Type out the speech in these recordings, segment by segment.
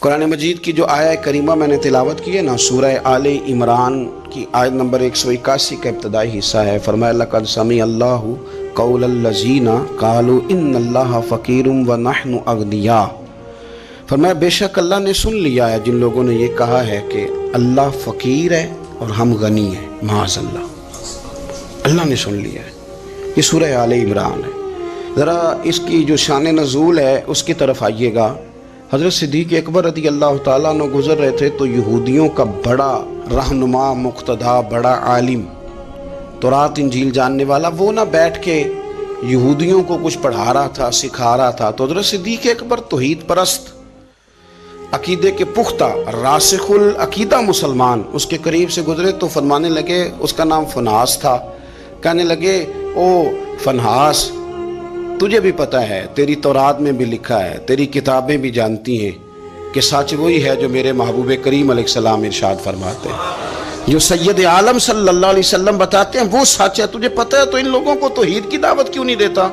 قرآن مجید کی جو آیہ کریمہ میں نے تلاوت کی ہے نا، سورہ آل عمران کی آیت نمبر 181 کا ابتدائی حصہ ہے۔ فرمایا لقد سمع اللہ قول الذین قالوا ان اللہ فقیر ونحن اغنیاء۔ فرمایا بے شک اللہ نے سن لیا ہے جن لوگوں نے یہ کہا ہے کہ اللہ فقیر ہے اور ہم غنی ہیں، معاذ اللہ، اللہ نے سن لیا ہے۔ یہ سورہ آل عمران ہے۔ ذرا اس کی جو شان نزول ہے اس کی طرف آئیے گا۔ حضرت صدیق اکبر رضی اللہ تعالیٰ عنہ گزر رہے تھے تو یہودیوں کا بڑا رہنما، مقتدا، بڑا عالم، تورات انجیل جاننے والا، وہ نہ بیٹھ کے یہودیوں کو کچھ پڑھا رہا تھا، سکھا رہا تھا۔ تو حضرت صدیق اکبر توحید پرست، عقیدے کے پختہ، راسخ العقیدہ مسلمان اس کے قریب سے گزرے تو فرمانے لگے، اس کا نام فنحاس تھا، کہنے لگے او فنحاس، تجھے بھی پتہ ہے، تیری تورات میں بھی لکھا ہے، تیری کتابیں بھی جانتی ہیں کہ سچ وہی ہے جو میرے محبوب کریم علیہ السلام ارشاد فرماتے ہیں، جو سید عالم صلی اللہ علیہ وسلم بتاتے ہیں وہ سچ ہے، تجھے پتہ ہے، تو ان لوگوں کو توحید کی دعوت کیوں نہیں دیتا؟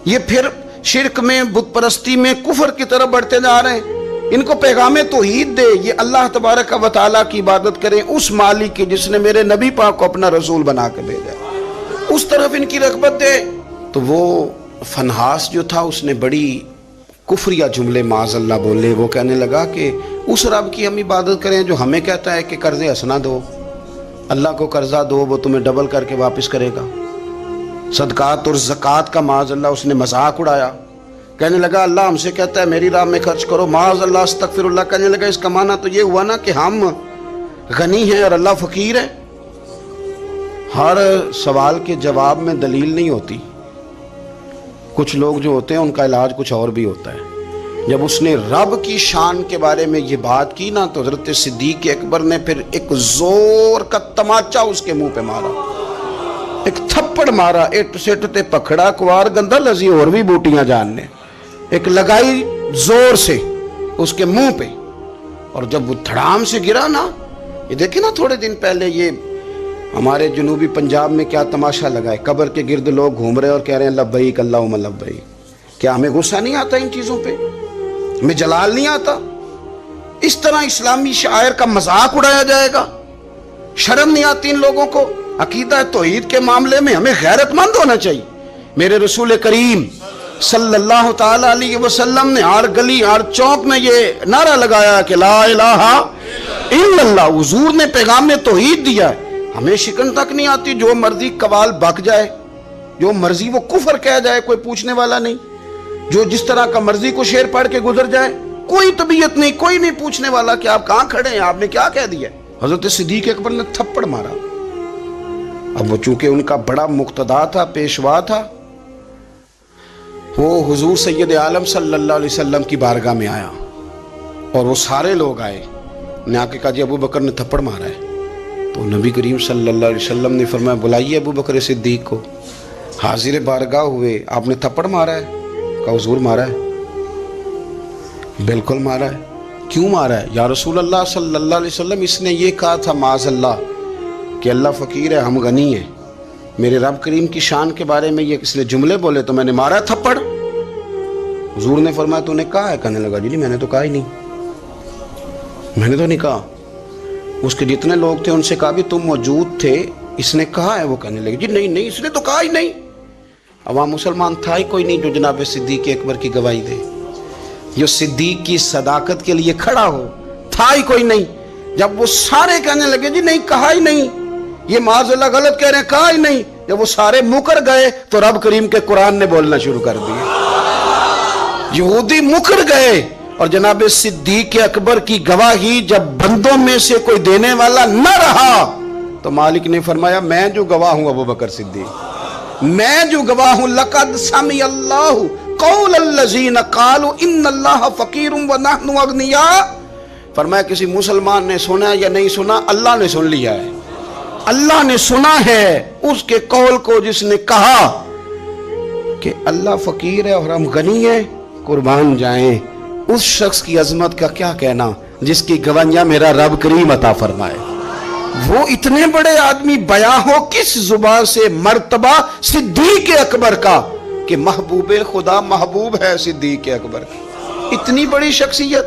یہ پھر شرک میں، بت پرستی میں، کفر کی طرف بڑھتے جا رہے ہیں، ان کو پیغام توحید دے، یہ اللہ تبارک و تعالیٰ کی عبادت کریں، اس مالک کی جس نے میرے نبی پاک کو اپنا رسول بنا کے بھیجا، اس طرف ان کی رغبت دے۔ تو وہ فنحاس جو تھا اس نے بڑی کفریہ جملے معاذ اللہ بولے۔ وہ کہنے لگا کہ اس رب کی ہم عبادت کریں جو ہمیں کہتا ہے کہ قرض حسنہ دو، اللہ کو قرضہ دو، وہ تمہیں ڈبل کر کے واپس کرے گا۔ صدقات اور زکوٰۃ کا معاذ اللہ اس نے مذاق اڑایا، کہنے لگا اللہ ہم سے کہتا ہے میری راہ میں خرچ کرو، معاذ اللہ استغفر اللہ۔ کہنے لگا اس کا معنی تو یہ ہوا نا کہ ہم غنی ہیں اور اللہ فقیر ہے۔ ہر سوال کے جواب میں دلیل نہیں ہوتی، کچھ لوگ جو ہوتے ہیں ان کا علاج کچھ اور بھی ہوتا ہے۔ جب اس نے رب کی شان کے بارے میں یہ بات کی نا تو حضرت صدیق اکبر نے پھر ایک زور کا تماچا اس کے منہ پہ مارا، ایک تھپڑ مارا، اٹ سٹ تے پکھڑا کوار گندہ لذی اور بھی بوٹیاں جاننے، ایک لگائی زور سے اس کے منہ پہ، اور جب وہ دھڑام سے گرا نا، یہ دیکھیں نا تھوڑے دن پہلے یہ ہمارے جنوبی پنجاب میں کیا تماشا لگا ہے، قبر کے گرد لوگ گھوم رہے اور کہہ رہے ہیں لبیک اللہم لبیک۔ کیا ہمیں غصہ نہیں آتا ان چیزوں پہ؟ ہمیں جلال نہیں آتا؟ اس طرح اسلامی شاعر کا مذاق اڑایا جائے گا؟ شرم نہیں آتی ان لوگوں کو؟ عقیدہ توحید کے معاملے میں ہمیں غیرت مند ہونا چاہیے۔ میرے رسول کریم صلی اللہ تعالی علیہ وسلم نے ہر گلی ہر چوک میں یہ نعرہ لگایا کہ لا الہ الا اللہ، حضور نے پیغام توحید دیا ہے۔ ہمیں شکن تک نہیں آتی، جو مرضی قوال بک جائے، جو مرضی وہ کفر کہہ جائے، کوئی پوچھنے والا نہیں، جو جس طرح کا مرضی کو شعر پڑھ کے گزر جائے، کوئی طبیعت نہیں، کوئی نہیں پوچھنے والا کہ آپ کہاں کھڑے ہیں، آپ نے کیا کہہ دیا۔ حضرت صدیق اکبر نے تھپڑ مارا۔ اب وہ چونکہ ان کا بڑا مقتدا تھا، پیشوا تھا، وہ حضور سید عالم صلی اللہ علیہ وسلم کی بارگاہ میں آیا اور وہ سارے لوگ آئے، نے آ کے کہا جی ابو بکر نے تھپڑ مارا ہے۔ تو نبی کریم صلی اللہ علیہ وسلم نے فرمایا بلائیے ابو بکر صدیق کو۔ حاضر بارگاہ ہوئے، آپ نے تھپڑ مارا ہے؟ کہا حضور مارا ہے، بالکل مارا ہے۔ کیوں مارا ہے؟ یا رسول اللہ صلی اللہ علیہ وسلم اس نے یہ کہا تھا معاذ اللہ کہ اللہ فقیر ہے ہم غنی ہیں، میرے رب کریم کی شان کے بارے میں یہ اس نے جملے بولے تو میں نے مارا ہے تھپڑ۔ حضور نے فرمایا تو نے کہا ہے؟ کہنے لگا جی نہیں میں نے تو کہا ہی نہیں، میں نے تو نہیں کہا۔ اس کے جتنے لوگ تھے ان سے کہا بھی تم موجود تھے، اس نے کہا ہے؟ وہ کہنے لگے جی نہیں نہیں اس نے تو کہا ہی نہیں۔ عوام مسلمان تھا ہی کوئی نہیں جو جناب صدیق اکبر کی گواہی دے، جو صدیق کی صداقت کے لیے کھڑا ہو، تھا ہی کوئی نہیں۔ جب وہ سارے کہنے لگے جی نہیں کہا ہی نہیں، یہ معاذ اللہ غلط کہہ رہے ہیں، کہا ہی نہیں، جب وہ سارے مکر گئے تو رب کریم کے قرآن نے بولنا شروع کر دیا۔ یہودی مکر گئے اور جناب صدیق اکبر کی گواہی جب بندوں میں سے کوئی دینے والا نہ رہا تو مالک نے فرمایا میں جو گواہ ہوں ابو بکر صدیق، میں جو گواہ ہوں لقد سمع اللہ قول الذین قالوا ان اللہ فقیر ونحن اغنیاء۔ فرمایا کسی مسلمان نے سنا یا نہیں سنا، اللہ نے سن لیا ہے، اللہ نے سنا ہے اس کے قول کو جس نے کہا کہ اللہ فقیر ہے اور ہم غنی ہیں، قربان جائیں اس شخص کی عظمت کا کیا کہنا جس کی گواہیاں میرا رب کریم عطا فرمائے۔ وہ اتنے بڑے آدمی بیاں ہو کس زبان سے مرتبہ صدیق اکبر کا کہ محبوب خدا محبوب ہے صدیق اکبر، اتنی بڑی شخصیت۔